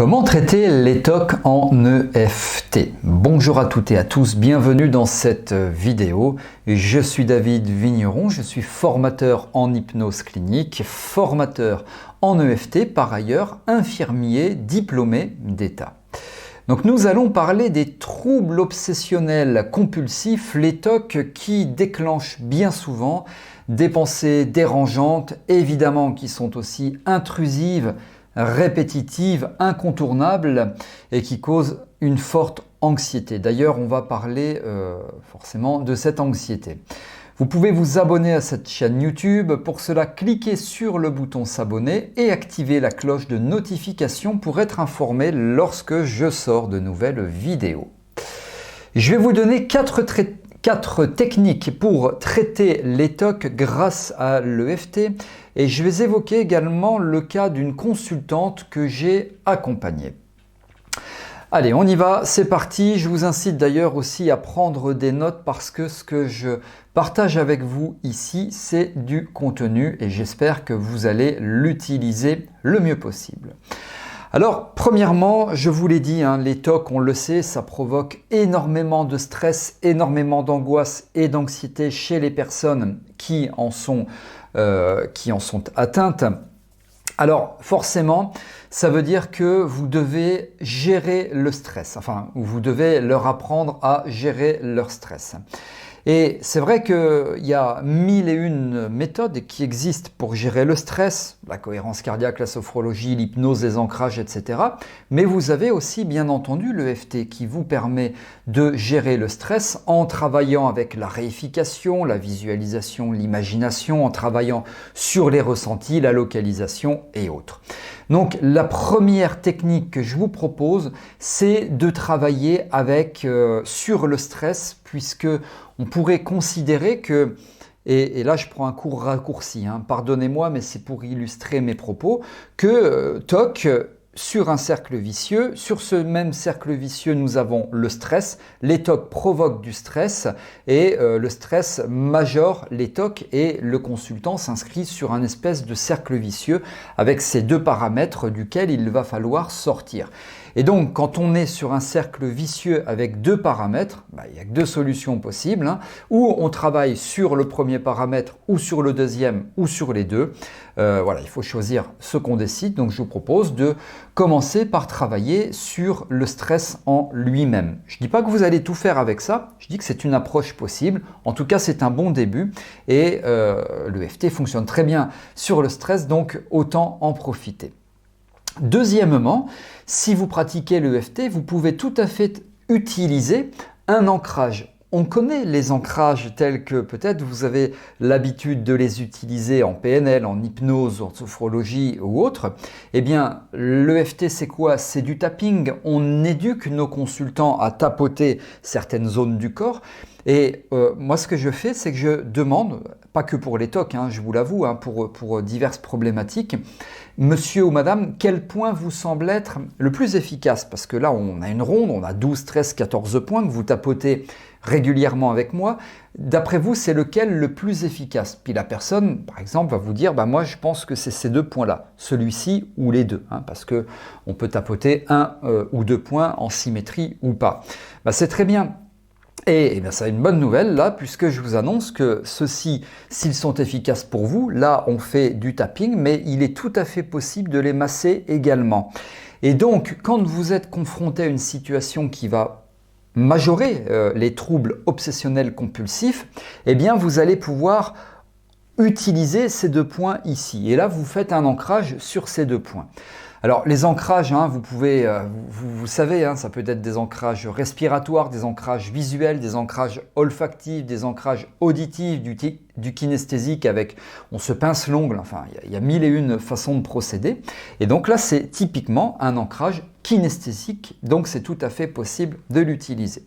Comment traiter les TOC en EFT? Bonjour à toutes et à tous, bienvenue dans cette vidéo. Je suis David Vigneron, je suis formateur en hypnose clinique, formateur en EFT, par ailleurs infirmier diplômé d'État. Donc nous allons parler des troubles obsessionnels compulsifs, les TOC qui déclenchent bien souvent des pensées dérangeantes, évidemment qui sont aussi intrusives, répétitives, incontournables et qui causent une forte anxiété. D'ailleurs, on va parler forcément de cette anxiété. Vous pouvez vous abonner à cette chaîne YouTube. Pour cela, cliquez sur le bouton s'abonner et activez la cloche de notification pour être informé lorsque je sors de nouvelles vidéos. Je vais vous donner quatre techniques pour traiter les TOC grâce à l'EFT et je vais évoquer également le cas d'une consultante que j'ai accompagnée. Allez, on y va, c'est parti. Je vous incite d'ailleurs aussi à prendre des notes parce que ce que je partage avec vous ici, c'est du contenu et j'espère que vous allez l'utiliser le mieux possible. Alors, premièrement, je vous l'ai dit, les TOC, on le sait, ça provoque énormément de stress, énormément d'angoisse et d'anxiété chez les personnes qui en sont atteintes. Alors, forcément, ça veut dire que vous devez gérer le stress, vous devez leur apprendre à gérer leur stress. Et c'est vrai qu'il y a 1001 méthodes qui existent pour gérer le stress, la cohérence cardiaque, la sophrologie, l'hypnose, les ancrages, etc. Mais vous avez aussi bien entendu l'EFT qui vous permet de gérer le stress en travaillant avec la réification, la visualisation, l'imagination, en travaillant sur les ressentis, la localisation et autres. Donc la première technique que je vous propose, c'est de travailler sur le stress puisque on pourrait considérer que, et là je prends un court raccourci, pardonnez-moi mais c'est pour illustrer mes propos, que TOC sur un cercle vicieux, sur ce même cercle vicieux nous avons le stress, les TOC provoquent du stress et le stress majore les TOC et le consultant s'inscrit sur un espèce de cercle vicieux avec ces deux paramètres duquel il va falloir sortir. Et donc, quand on est sur un cercle vicieux avec deux paramètres, il n'y a que deux solutions possibles, ou on travaille sur le premier paramètre, ou sur le deuxième, ou sur les deux. Il faut choisir ce qu'on décide. Donc, je vous propose de commencer par travailler sur le stress en lui-même. Je ne dis pas que vous allez tout faire avec ça, je dis que c'est une approche possible. En tout cas, c'est un bon début et l'EFT fonctionne très bien sur le stress, donc autant en profiter. Deuxièmement, si vous pratiquez l'EFT, vous pouvez tout à fait utiliser un ancrage. On connaît les ancrages tels que peut-être vous avez l'habitude de les utiliser en PNL, en hypnose, en sophrologie ou autre. Eh bien, l'EFT c'est quoi? C'est du tapping. On éduque nos consultants à tapoter certaines zones du corps. Et moi, ce que je fais, c'est que je demande, pas que pour les TOC, je vous l'avoue, pour diverses problématiques, monsieur ou madame, quel point vous semble être le plus efficace? Parce que là, on a une ronde, on a 12, 13, 14 points que vous tapotez régulièrement avec moi. D'après vous, c'est lequel le plus efficace? Puis la personne, par exemple, va vous dire, moi, je pense que c'est ces deux points-là, celui-ci ou les deux, parce qu'on peut tapoter un ou deux points en symétrie ou pas. C'est très bien. Et ça a une bonne nouvelle là, puisque je vous annonce que ceux-ci, s'ils sont efficaces pour vous, là on fait du tapping, mais il est tout à fait possible de les masser également. Et donc, quand vous êtes confronté à une situation qui va majorer les troubles obsessionnels compulsifs, eh bien vous allez pouvoir utiliser ces deux points ici. Et là, vous faites un ancrage sur ces deux points. Alors les ancrages, vous savez, ça peut être des ancrages respiratoires, des ancrages visuels, des ancrages olfactifs, des ancrages auditifs, du kinesthésique avec on se pince l'ongle, il y a 1001 façons de procéder. Et donc là, c'est typiquement un ancrage kinesthésique, donc c'est tout à fait possible de l'utiliser.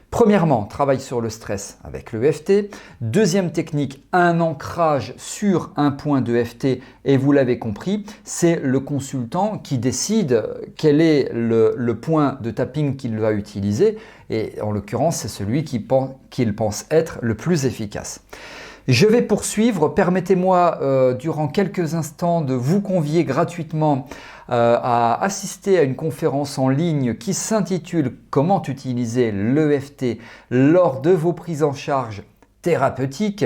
Premièrement, travail sur le stress avec l'EFT. Deuxième technique, un ancrage sur un point d'EFT. Et vous l'avez compris, c'est le consultant qui décide quel est le point de tapping qu'il va utiliser. Et en l'occurrence, c'est celui qu'il pense être le plus efficace. Je vais poursuivre. Permettez-moi durant quelques instants de vous convier gratuitement à assister à une conférence en ligne qui s'intitule « Comment utiliser l'EFT lors de vos prises en charge thérapeutiques ».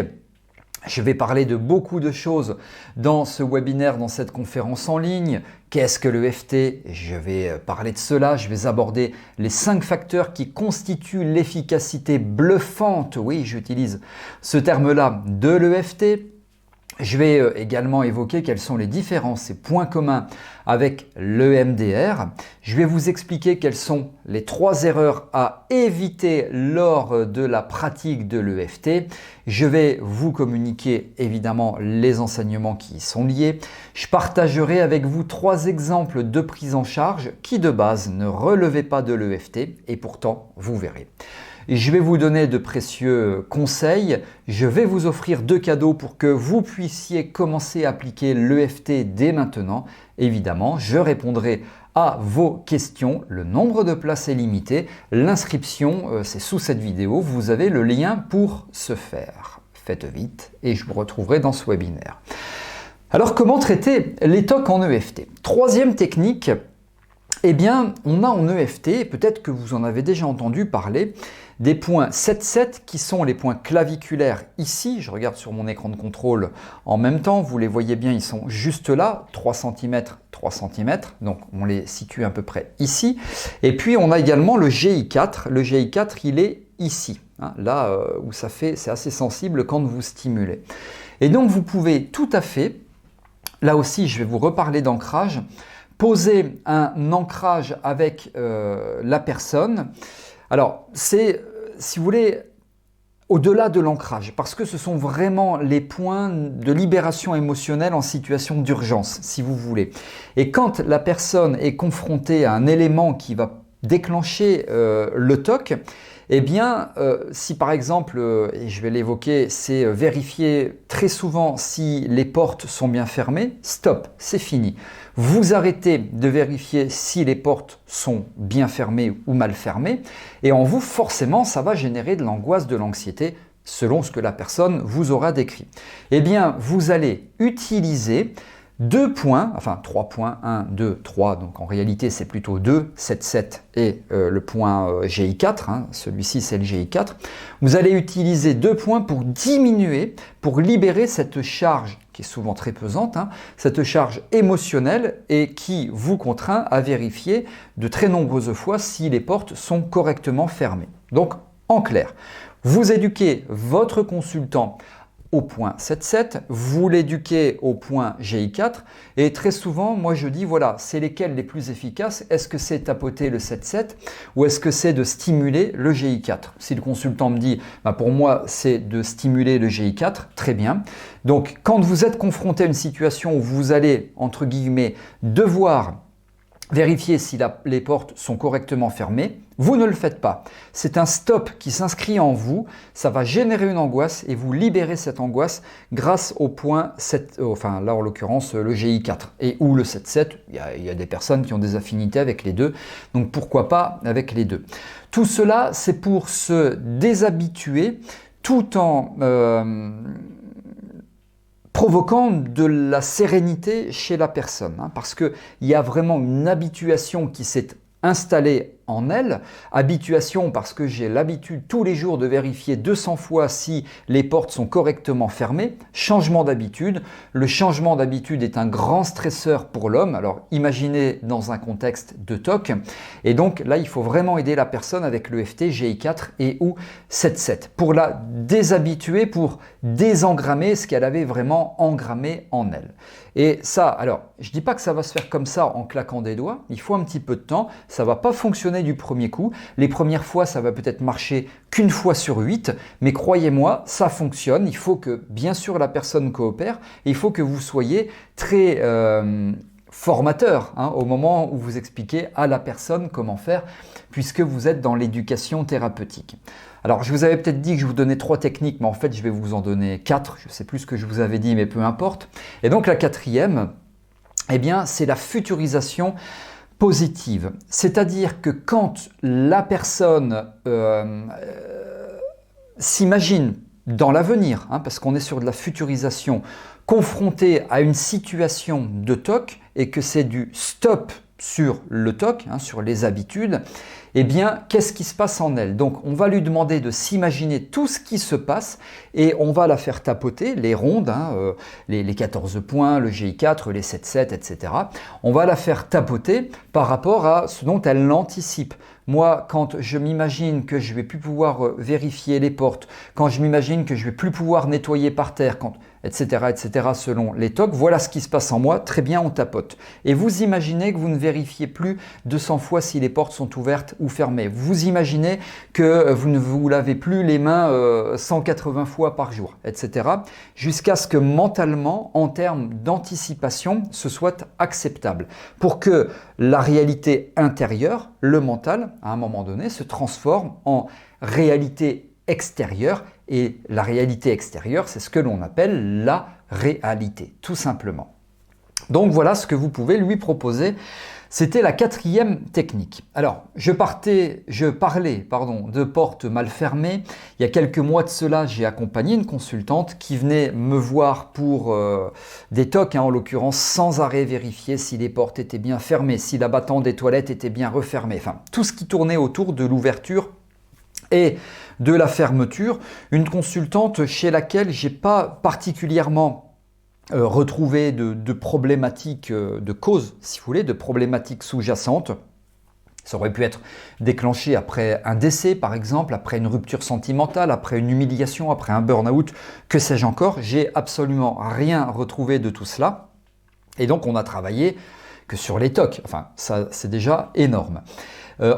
Je vais parler de beaucoup de choses dans ce webinaire, dans cette conférence en ligne. Qu'est-ce que l'EFT? Je vais parler de cela. Je vais aborder les 5 facteurs qui constituent l'efficacité bluffante, oui, j'utilise ce terme-là, de l'EFT. Je vais également évoquer quelles sont les différences et points communs avec l'EMDR. Je vais vous expliquer quelles sont les 3 erreurs à éviter lors de la pratique de l'EFT. Je vais vous communiquer évidemment les enseignements qui y sont liés. Je partagerai avec vous 3 exemples de prise en charge qui de base ne relevaient pas de l'EFT et pourtant vous verrez. Je vais vous donner de précieux conseils. Je vais vous offrir 2 cadeaux pour que vous puissiez commencer à appliquer l'EFT dès maintenant. Évidemment, je répondrai à vos questions. Le nombre de places est limité. L'inscription, c'est sous cette vidéo. Vous avez le lien pour ce faire. Faites vite et je vous retrouverai dans ce webinaire. Alors, comment traiter les TOC en EFT? 3e technique. Eh bien, on a en EFT, peut-être que vous en avez déjà entendu parler, des points 7-7 qui sont les points claviculaires ici. Je regarde sur mon écran de contrôle en même temps. Vous les voyez bien, ils sont juste là, 3 cm, 3 cm. Donc, on les situe à peu près ici. Et puis, on a également le GI4. Le GI4, il est ici. Hein, là où ça fait, c'est assez sensible quand vous stimulez. Et donc, vous pouvez tout à fait, là aussi, je vais vous reparler d'ancrage, poser un ancrage avec la personne. Alors, c'est, si vous voulez, au-delà de l'ancrage, parce que ce sont vraiment les points de libération émotionnelle en situation d'urgence, si vous voulez. Et quand la personne est confrontée à un élément qui va déclencher le TOC, eh bien, si par exemple, et je vais l'évoquer, c'est vérifier très souvent si les portes sont bien fermées, stop, c'est fini. Vous arrêtez de vérifier si les portes sont bien fermées ou mal fermées, et en vous, forcément, ça va générer de l'angoisse, de l'anxiété, selon ce que la personne vous aura décrit. Eh bien, vous allez utiliser 2 points, enfin 3 points, 1, 2, 3, donc en réalité c'est plutôt 2, 7, 7 et le point GI4, hein, celui-ci c'est le GI4. Vous allez utiliser 2 points pour diminuer, pour libérer cette charge qui est souvent très pesante, hein, cette charge émotionnelle et qui vous contraint à vérifier de très nombreuses fois si les portes sont correctement fermées. Donc en clair, vous éduquez votre consultant au point 7-7, vous l'éduquez au point GI4 et très souvent, moi je dis voilà, c'est lesquels les plus efficaces? Est-ce que c'est tapoter le 7-7 ou est-ce que c'est de stimuler le GI4? Si le consultant me dit bah pour moi c'est de stimuler le GI4, très bien. Donc quand vous êtes confronté à une situation où vous allez entre guillemets devoir vérifier si les portes sont correctement fermées, vous ne le faites pas. C'est un stop qui s'inscrit en vous, ça va générer une angoisse et vous libérez cette angoisse grâce au point 7, enfin là en l'occurrence le GI4 et ou le 7-7, il y a des personnes qui ont des affinités avec les deux, donc pourquoi pas avec les deux. Tout cela c'est pour se déshabituer tout en provoquant de la sérénité chez la personne, hein, parce qu'il y a vraiment une habituation qui s'est installée en elle, habituation parce que j'ai l'habitude tous les jours de vérifier 200 fois si les portes sont correctement fermées, changement d'habitude. Le changement d'habitude est un grand stresseur pour l'homme, alors imaginez dans un contexte de TOC, et donc là il faut vraiment aider la personne avec l'EFT, GI4 et ou 7-7 pour la déshabituer, pour désengrammer ce qu'elle avait vraiment engrammé en elle. Et ça, alors je ne dis pas que ça va se faire comme ça en claquant des doigts, il faut un petit peu de temps, ça ne va pas fonctionner du premier coup. Les premières fois, ça va peut-être marcher qu'une fois sur 8, mais croyez-moi, ça fonctionne. Il faut que, bien sûr, la personne coopère et il faut que vous soyez très formateur hein, au moment où vous expliquez à la personne comment faire, puisque vous êtes dans l'éducation thérapeutique. Alors, je vous avais peut-être dit que je vous donnais 3 techniques, mais en fait, je vais vous en donner 4. Je ne sais plus ce que je vous avais dit, mais peu importe. Et donc, la 4e, eh bien, c'est la futurisation positive. C'est-à-dire que quand la personne s'imagine dans l'avenir, hein, parce qu'on est sur de la futurisation, confronté à une situation de TOC et que c'est du stop sur le TOC, hein, sur les habitudes, eh bien, qu'est-ce qui se passe en elle? Donc, on va lui demander de s'imaginer tout ce qui se passe et on va la faire tapoter, les rondes, hein, les 14 points, le GI4, les 7-7, etc. On va la faire tapoter par rapport à ce dont elle l'anticipe. Moi, quand je m'imagine que je vais plus pouvoir vérifier les portes, quand je m'imagine que je vais plus pouvoir nettoyer par terre, etc., etc., selon les TOC, voilà ce qui se passe en moi, très bien, on tapote. Et vous imaginez que vous ne vérifiez plus 200 fois si les portes sont ouvertes ou fermées. Vous imaginez que vous ne vous lavez plus les mains 180 fois par jour, etc., jusqu'à ce que mentalement, en termes d'anticipation, ce soit acceptable. Pour que la réalité intérieure, le mental, à un moment donné, se transforme en réalité extérieure. Et la réalité extérieure, c'est ce que l'on appelle la réalité, tout simplement. Donc voilà ce que vous pouvez lui proposer. C'était la 4e technique. Alors, je parlais de portes mal fermées. Il y a quelques mois de cela, j'ai accompagné une consultante qui venait me voir pour des TOC, hein, en l'occurrence, sans arrêt vérifier si les portes étaient bien fermées, si la battante des toilettes était bien refermée. Enfin, tout ce qui tournait autour de l'ouverture et de la fermeture. Une consultante chez laquelle j'ai pas particulièrement retrouvé de problématiques, de causes, si vous voulez, de problématiques sous-jacentes. Ça aurait pu être déclenché après un décès, par exemple, après une rupture sentimentale, après une humiliation, après un burn-out, que sais-je encore. J'ai absolument rien retrouvé de tout cela. Et donc, on a travaillé que sur les TOC. Enfin, ça, c'est déjà énorme.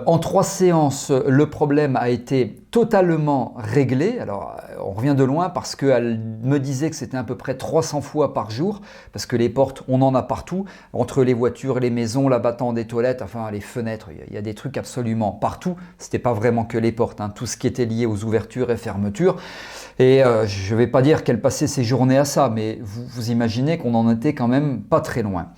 En 3 séances, le problème a été totalement réglé. Alors, on revient de loin parce qu'elle me disait que c'était à peu près 300 fois par jour, parce que les portes, on en a partout, entre les voitures, les maisons, la battante des toilettes, enfin les fenêtres, il y a des trucs absolument partout. C'était pas vraiment que les portes, hein, tout ce qui était lié aux ouvertures et fermetures. Et je ne vais pas dire qu'elle passait ses journées à ça, mais vous imaginez qu'on en était quand même pas très loin.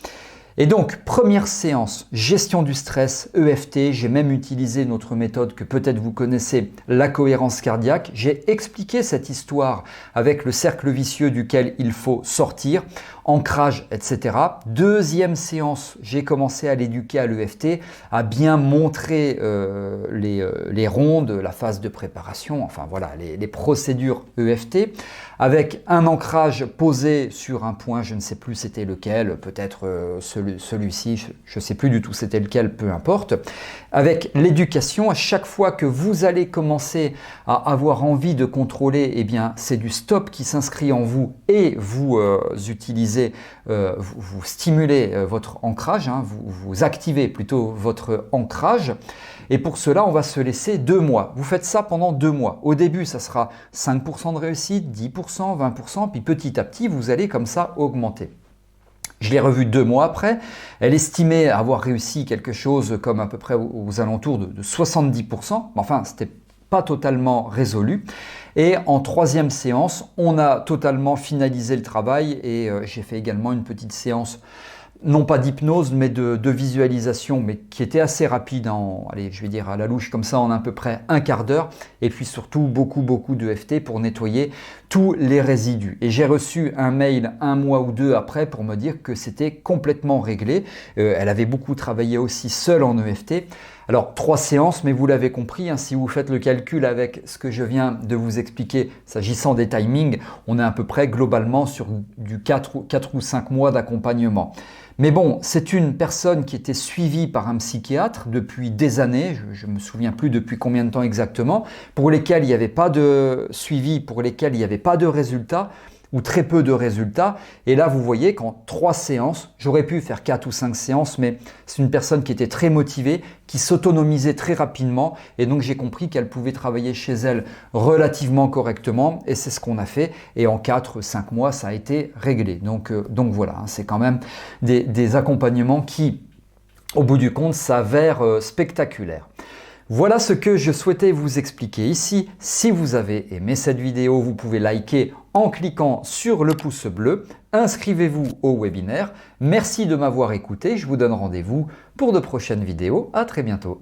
Et donc, première séance, gestion du stress, EFT. J'ai même utilisé notre méthode que peut-être vous connaissez, la cohérence cardiaque. J'ai expliqué cette histoire avec le cercle vicieux duquel il faut sortir, ancrage, etc. Deuxième séance, j'ai commencé à l'éduquer à l'EFT, à bien montrer les rondes, la phase de préparation, enfin voilà, les procédures EFT, avec un ancrage posé sur un point, je ne sais plus c'était lequel, peut-être celui-ci, je ne sais plus du tout c'était lequel, peu importe. Avec l'éducation, à chaque fois que vous allez commencer à avoir envie de contrôler, eh bien c'est du stop qui s'inscrit en vous et vous utilisez, vous stimulez votre ancrage, hein, vous activez plutôt votre ancrage. Et pour cela, on va se laisser 2 mois. Vous faites ça pendant 2 mois. Au début, ça sera 5% de réussite, 10%, 20%, puis petit à petit, vous allez comme ça augmenter. Je l'ai revue 2 mois après. Elle estimait avoir réussi quelque chose comme à peu près aux alentours de 70%. Enfin, c'était pas totalement résolu. Et en 3e séance, on a totalement finalisé le travail et j'ai fait également une petite séance, non pas d'hypnose, mais de visualisation, mais qui était assez rapide, allez, je vais dire à la louche comme ça, en à peu près un quart d'heure, et puis surtout beaucoup d'EFT pour nettoyer tous les résidus. Et j'ai reçu un mail 1 mois ou 2 après pour me dire que c'était complètement réglé. Elle avait beaucoup travaillé aussi seule en EFT. Alors 3 séances, mais vous l'avez compris, hein, si vous faites le calcul avec ce que je viens de vous expliquer, s'agissant des timings, on est à peu près globalement sur du 4 ou 5 mois d'accompagnement. Mais bon, c'est une personne qui était suivie par un psychiatre depuis des années, je ne me souviens plus depuis combien de temps exactement, pour lesquels il n'y avait pas de suivi, pour lesquels il n'y avait pas de résultats, ou très peu de résultats. Et là, vous voyez qu'en 3 séances, j'aurais pu faire 4 ou 5 séances, mais c'est une personne qui était très motivée, qui s'autonomisait très rapidement. Et donc, j'ai compris qu'elle pouvait travailler chez elle relativement correctement. Et c'est ce qu'on a fait. Et en 4-5 mois, ça a été réglé. Donc voilà, hein, c'est quand même des accompagnements qui, au bout du compte, s'avèrent spectaculaires. Voilà ce que je souhaitais vous expliquer ici. Si vous avez aimé cette vidéo, vous pouvez liker en cliquant sur le pouce bleu. Inscrivez-vous au webinaire. Merci de m'avoir écouté. Je vous donne rendez-vous pour de prochaines vidéos. À très bientôt.